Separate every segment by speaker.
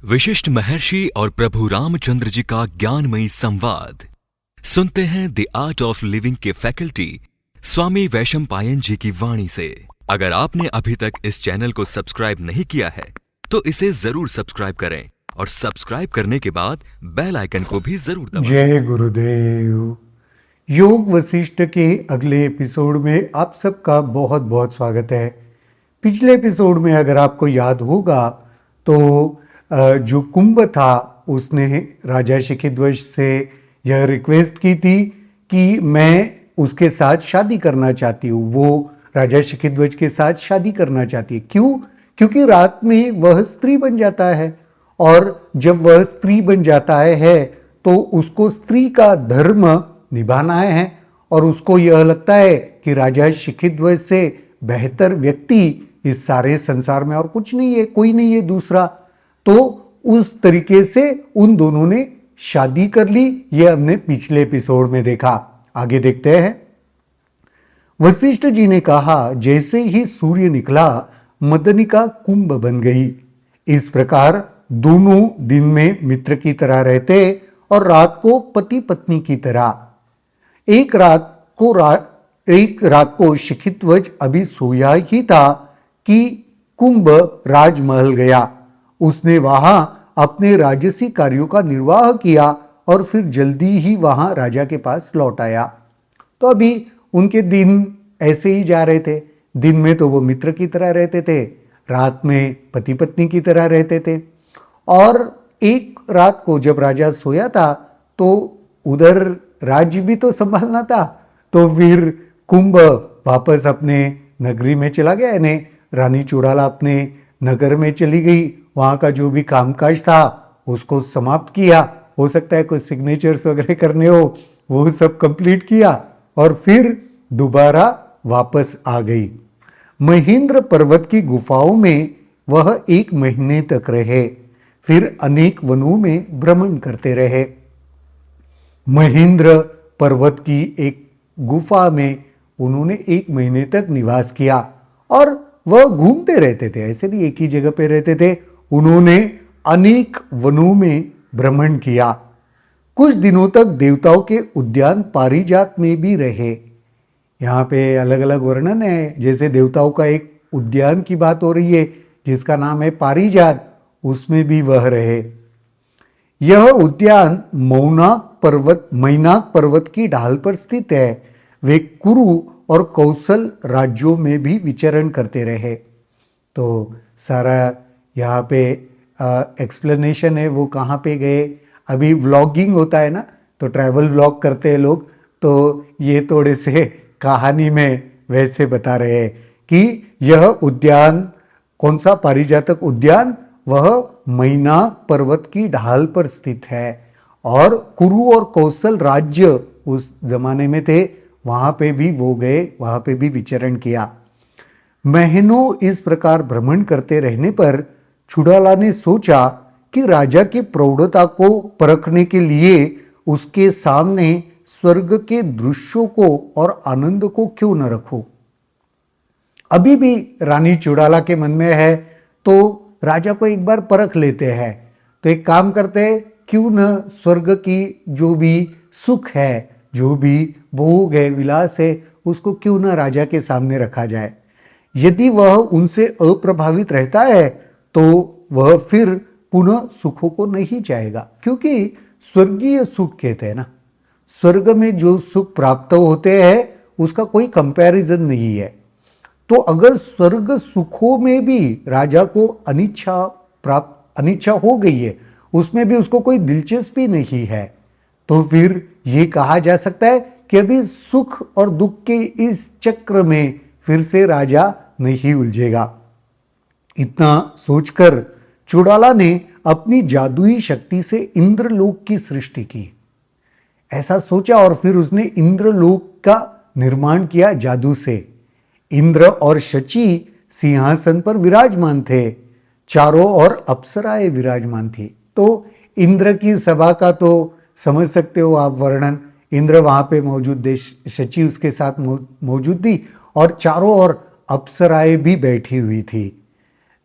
Speaker 1: विशिष्ट महर्षि और प्रभु रामचंद्र जी का ज्ञानमयी संवाद सुनते हैं द आर्ट ऑफ लिविंग के फैकल्टी स्वामी वैशंपायन जी की वाणी से। अगर आपने अभी तक इस चैनल को सब्सक्राइब नहीं किया है तो इसे जरूर सब्सक्राइब करें और सब्सक्राइब करने के बाद बेल आइकन को भी जरूर दबाएं।
Speaker 2: जय गुरुदेव। योग वशिष्ठ के अगले एपिसोड में आप सबका बहुत बहुत स्वागत है। पिछले एपिसोड में अगर आपको याद होगा तो जो कुंभ था उसने राजा शिखिध्वज से यह रिक्वेस्ट की थी कि मैं उसके साथ शादी करना चाहती हूँ। वो राजा शिखिध्वज के साथ शादी करना चाहती है। क्यों? क्योंकि रात में वह स्त्री बन जाता है और जब वह स्त्री बन जाता है तो उसको स्त्री का धर्म निभाना है और उसको यह लगता है कि राजा शिखिध्वज से बेहतर व्यक्ति इस सारे संसार में और कुछ नहीं है, कोई नहीं है दूसरा। तो उस तरीके से उन दोनों ने शादी कर ली। ये हमने पिछले एपिसोड में देखा। आगे देखते हैं। वशिष्ठ जी ने कहा, जैसे ही सूर्य निकला मदनिका कुंभ बन गई। इस प्रकार दोनों दिन में मित्र की तरह रहते और रात को पति पत्नी की तरह। एक रात को शिखिध्वज अभी सोया ही था कि कुंभ राजमहल गया। उसने वहां अपने राजसी कार्यों का निर्वाह किया और फिर जल्दी ही वहां राजा के पास लौट आया। तो अभी उनके दिन ऐसे ही जा रहे थे। दिन में तो वो मित्र की तरह रहते थे, रात में पति पत्नी की तरह रहते थे। और एक रात को जब राजा सोया था तो उधर राज्य भी तो संभालना था। तो फिर कुंभ वापस अपने नगरी में चला गया, यानी रानी चुड़ाला अपने नगर में चली गई। वहाँ का जो भी कामकाज था उसको समाप्त किया। हो सकता है कुछ सिग्नेचर्स वगैरह करने हो, वो सब कंप्लीट किया और फिर दोबारा वापस आ गई। महेंद्र पर्वत की गुफाओं में वह 1 महीने तक रहे, फिर अनेक वनों में भ्रमण करते रहे। महेंद्र पर्वत की एक गुफा में उन्होंने 1 महीने तक निवास किया और वह घूमते रहते थे, ऐसे नहीं एक ही जगह पे रहते थे। उन्होंने अनेक वनों में भ्रमण किया। कुछ दिनों तक देवताओं के उद्यान पारिजात में भी रहे। यहाँ पे अलग अलग वर्णन है। जैसे देवताओं का एक उद्यान की बात हो रही है जिसका नाम है पारिजात, उसमें भी वह रहे। यह उद्यान मैनाक पर्वत की ढाल पर स्थित है। वे कुरु और कौशल राज्यों में भी विचरण करते रहे। तो सारा यहाँ पे एक्सप्लेनेशन है वो कहाँ पे गए। अभी व्लॉगिंग होता है ना, तो ट्रैवल व्लॉग करते हैं लोग, तो ये थोड़े से कहानी में वैसे बता रहे हैं कि यह उद्यान कौन सा पारिजातक उद्यान, वह मैनाक पर्वत की ढाल पर स्थित है। और कुरु और कौशल राज्य उस जमाने में थे, वहां पे भी वो गए, वहां पे भी विचरण किया। महीनों इस प्रकार भ्रमण करते रहने पर चुड़ाला ने सोचा कि राजा की प्रौढ़ता को परखने के लिए उसके सामने स्वर्ग के दृश्यों को और आनंद को क्यों न रखो। अभी भी रानी चुड़ाला के मन में है तो राजा को एक बार परख लेते हैं। तो एक काम करते हैं, क्यों न स्वर्ग की जो भी सुख है, जो भी भोग है, विलास है, उसको क्यों न राजा के सामने रखा जाए। यदि वह उनसे अप्रभावित रहता है तो वह फिर पुनः सुखों को नहीं चाहेगा। क्योंकि स्वर्गीय सुख कहते हैं ना, स्वर्ग में जो सुख प्राप्त होते हैं उसका कोई कंपैरिजन नहीं है। तो अगर स्वर्ग सुखों में भी राजा को अनिच्छा हो गई है, उसमें भी उसको कोई दिलचस्पी नहीं है, तो फिर ये कहा जा सकता है कि अभी सुख और दुख के इस चक्र में फिर से राजा नहीं उलझेगा। इतना सोचकर चुड़ाला ने अपनी जादुई शक्ति से इंद्रलोक की सृष्टि की। ऐसा सोचा और फिर उसने इंद्रलोक का निर्माण किया जादू से। इंद्र और शची सिंहासन पर विराजमान थे, चारों ओर अप्सराएं विराजमान थी। तो इंद्र की सभा का तो समझ सकते हो आप वर्णन। इंद्र वहां पे मौजूद थे, शची उसके साथ मौजूद थी और चारों ओर अप्सराएं भी बैठी हुई थी।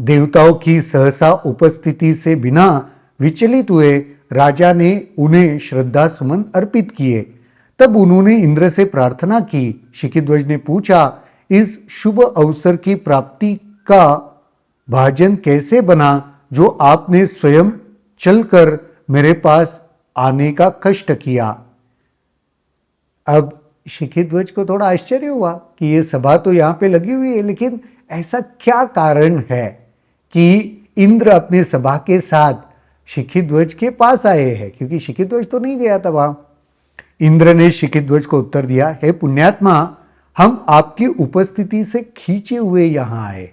Speaker 2: देवताओं की सहसा उपस्थिति से बिना विचलित हुए राजा ने उन्हें श्रद्धा सुमन अर्पित किए। तब उन्होंने इंद्र से प्रार्थना की। शिखिध्वज ने पूछा, इस शुभ अवसर की प्राप्ति का भाजन कैसे बना जो आपने स्वयं चलकर मेरे पास आने का कष्ट किया। अब शिखिध्वज को थोड़ा आश्चर्य हुआ कि ये सभा तो यहां पे लगी हुई है, लेकिन ऐसा क्या कारण है कि इंद्र अपने सभा के साथ शिखिध्वज के पास आए हैं, क्योंकि शिखिध्वज तो नहीं गया था वहां। इंद्र ने शिखिध्वज को उत्तर दिया, हे पुण्यात्मा, हम आपकी उपस्थिति से खींचे हुए यहां आए।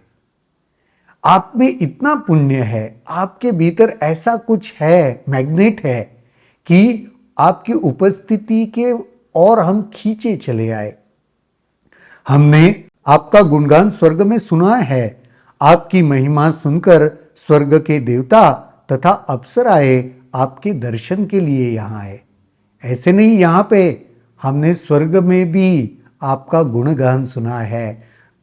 Speaker 2: आप में इतना पुण्य है, आपके भीतर ऐसा कुछ है, मैग्नेट है कि आपकी उपस्थिति के और हम खींचे चले आए। हमने आपका गुणगान स्वर्ग में सुना है। आपकी महिमा सुनकर स्वर्ग के देवता तथा अप्सराएं आपके दर्शन के लिए यहां आए। ऐसे नहीं, यहां पे हमने स्वर्ग में भी आपका गुणगान सुना है,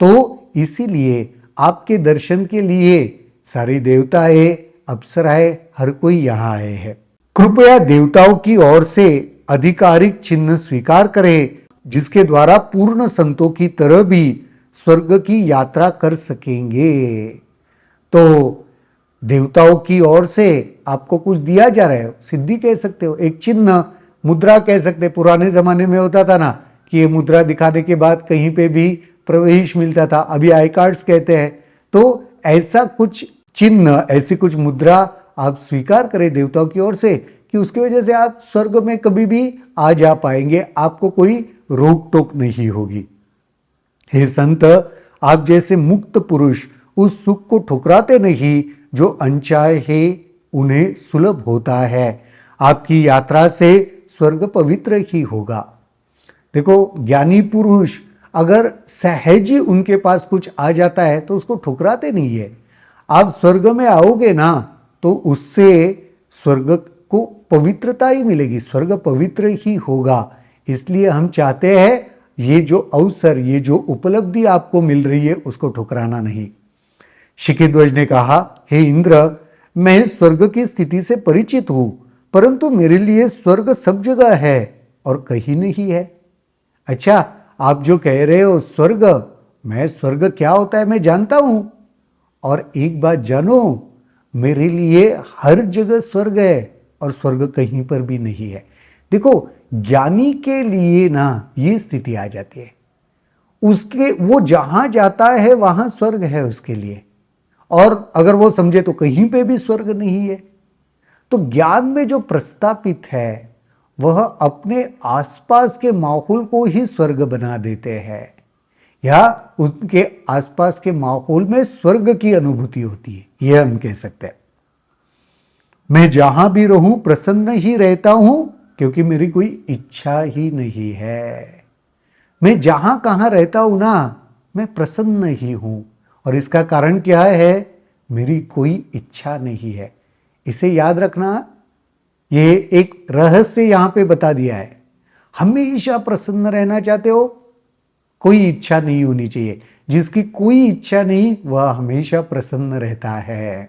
Speaker 2: तो इसीलिए आपके दर्शन के लिए सारी देवताएं, अप्सराएं, हर कोई यहां आए हैं। कृपया देवताओं की ओर से आधिकारिक चिन्ह स्वीकार करें, जिसके द्वारा पूर्ण संतों की तरह भी स्वर्ग की यात्रा कर सकेंगे। तो देवताओं की ओर से आपको कुछ दिया जा रहा है, सिद्धि कह सकते हो, एक चिन्ह, मुद्रा कह सकते। पुराने जमाने में होता था ना कि ये मुद्रा दिखाने के बाद कहीं पे भी प्रवेश मिलता था, अभी आई कार्ड्स कहते हैं। तो ऐसा कुछ चिन्ह, ऐसी कुछ मुद्रा आप स्वीकार करें देवताओं की ओर से कि उसकी वजह से आप स्वर्ग में कभी भी आ जा पाएंगे, आपको कोई रोक टोक नहीं होगी। हे संत, आप जैसे मुक्त पुरुष उस सुख को ठुकराते नहीं जो अनचाहे उन्हें सुलभ होता है। आपकी यात्रा से स्वर्ग पवित्र ही होगा। देखो, ज्ञानी पुरुष अगर सहज ही उनके पास कुछ आ जाता है तो उसको ठुकराते नहीं है। आप स्वर्ग में आओगे ना तो उससे स्वर्ग को पवित्रता ही मिलेगी, स्वर्ग पवित्र ही होगा। इसलिए हम चाहते हैं ये जो अवसर, ये जो उपलब्धि आपको मिल रही है उसको ठुकराना नहीं। शिखिध्वज ने कहा, हे इंद्र, मैं स्वर्ग की स्थिति से परिचित हूं, परंतु मेरे लिए स्वर्ग सब जगह है और कहीं नहीं है। अच्छा, आप जो कह रहे हो स्वर्ग, मैं स्वर्ग क्या होता है मैं जानता हूं, और एक बात जानो, मेरे लिए हर जगह स्वर्ग है और स्वर्ग कहीं पर भी नहीं है। देखो, ज्ञानी के लिए ना ये स्थिति आ जाती है, उसके वो जहां जाता है वहां स्वर्ग है उसके लिए, और अगर वो समझे तो कहीं पे भी स्वर्ग नहीं है। तो ज्ञान में जो प्रस्तापित है वह अपने आसपास के माहौल को ही स्वर्ग बना देते हैं, या उनके आसपास के माहौल में स्वर्ग की अनुभूति होती है, यह हम कह सकते हैं। मैं जहां भी रहूं प्रसन्न ही रहता हूं, क्योंकि मेरी कोई इच्छा ही नहीं है। मैं जहां कहां रहता हूं ना, मैं प्रसन्न ही हूं, और इसका कारण क्या है, मेरी कोई इच्छा नहीं है। इसे याद रखना, ये एक रहस्य यहां पे बता दिया है। हमेशा प्रसन्न रहना चाहते हो, कोई इच्छा नहीं होनी चाहिए। जिसकी कोई इच्छा नहीं वह हमेशा प्रसन्न रहता है।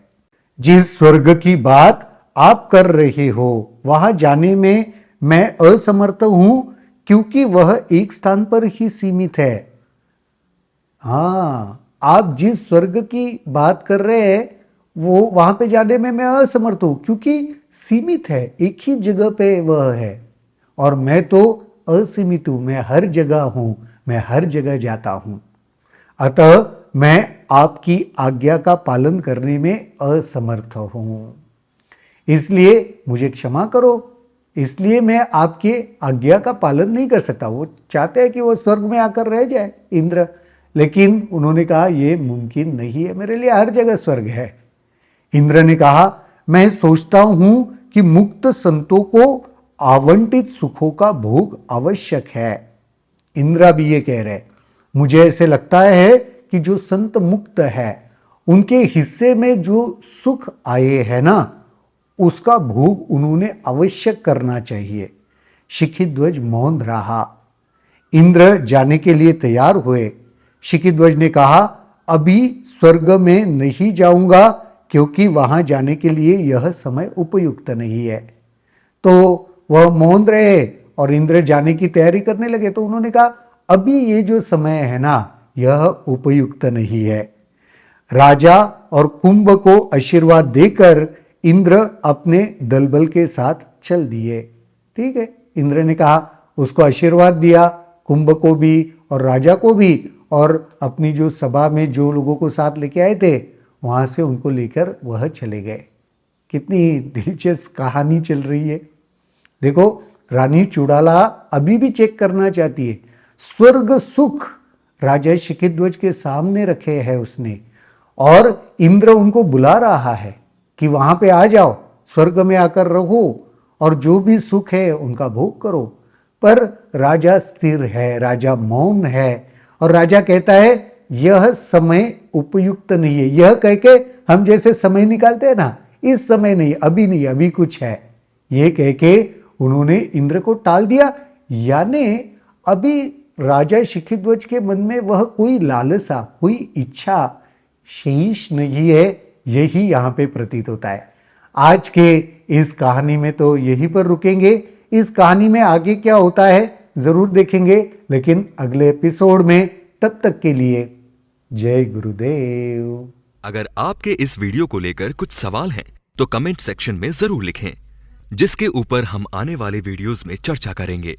Speaker 2: जिस स्वर्ग की बात आप कर रहे हो वहां जाने में मैं असमर्थ हूं, क्योंकि वह एक स्थान पर ही सीमित है। हाँ, आप जिस स्वर्ग की बात कर रहे हैं वो वहां पे जाने में मैं असमर्थ हूं, क्योंकि सीमित है, एक ही जगह पे वह है, और मैं तो असीमित हूं, मैं हर जगह हूं, मैं हर जगह जाता हूं। अतः मैं आपकी आज्ञा का पालन करने में असमर्थ हूं, इसलिए मुझे क्षमा करो। इसलिए मैं आपके आज्ञा का पालन नहीं कर सकता। वो चाहते हैं कि वो स्वर्ग में आकर रह जाए इंद्र, लेकिन उन्होंने कहा यह मुमकिन नहीं है, मेरे लिए हर जगह स्वर्ग है। इंद्र ने कहा, मैं सोचता हूं कि मुक्त संतों को आवंटित सुखों का भोग आवश्यक है। इंद्र भी ये कह रहे, मुझे ऐसे लगता है कि जो संत मुक्त है उनके हिस्से में जो सुख आए हैं ना, उसका भोग उन्होंने अवश्य करना चाहिए। शिखिध्वज मौन रहा। इंद्र जाने के लिए तैयार हुए। शिखिध्वज ने कहा, अभी स्वर्ग में नहीं जाऊंगा क्योंकि वहां जाने के लिए यह समय उपयुक्त नहीं है। तो वह मौन रहे और इंद्र जाने की तैयारी करने लगे। तो उन्होंने कहा अभी ये जो समय है ना, यह उपयुक्त नहीं है। राजा और कुंभ को आशीर्वाद देकर इंद्र अपने दलबल के साथ चल दिए। ठीक है, इंद्र ने कहा, उसको आशीर्वाद दिया, कुंभ को भी और राजा को भी, और अपनी जो सभा में जो लोगों को साथ लेके आए थे वहां से उनको लेकर वह चले गए। कितनी दिलचस्प कहानी चल रही है। देखो, रानी चुड़ाला अभी भी चेक करना चाहती है। स्वर्ग सुख राजा शिखिध्वज के सामने रखे हैं उसने, और इंद्र उनको बुला रहा है कि वहां पे आ जाओ, स्वर्ग में आकर रहो और जो भी सुख है उनका भोग करो। पर राजा स्थिर है, राजा मौन है, और राजा कहता है यह समय उपयुक्त नहीं है। यह कह के हम जैसे समय निकालते हैं ना, इस समय नहीं, अभी नहीं, अभी कुछ है, ये कह के उन्होंने इंद्र को टाल दिया। यानी अभी राजा शिखिध्वज के मन में वह कोई लालसा, कोई इच्छा शेष नहीं है, यही यहां पे प्रतीत होता है। आज के इस कहानी में तो यहीं पर रुकेंगे। इस कहानी में आगे क्या होता है जरूर देखेंगे, लेकिन अगले एपिसोड में। तब तक के लिए जय गुरुदेव।
Speaker 1: अगर आपके इस वीडियो को लेकर कुछ सवाल हैं तो कमेंट सेक्शन में जरूर लिखें, जिसके ऊपर हम आने वाले वीडियोस में चर्चा करेंगे।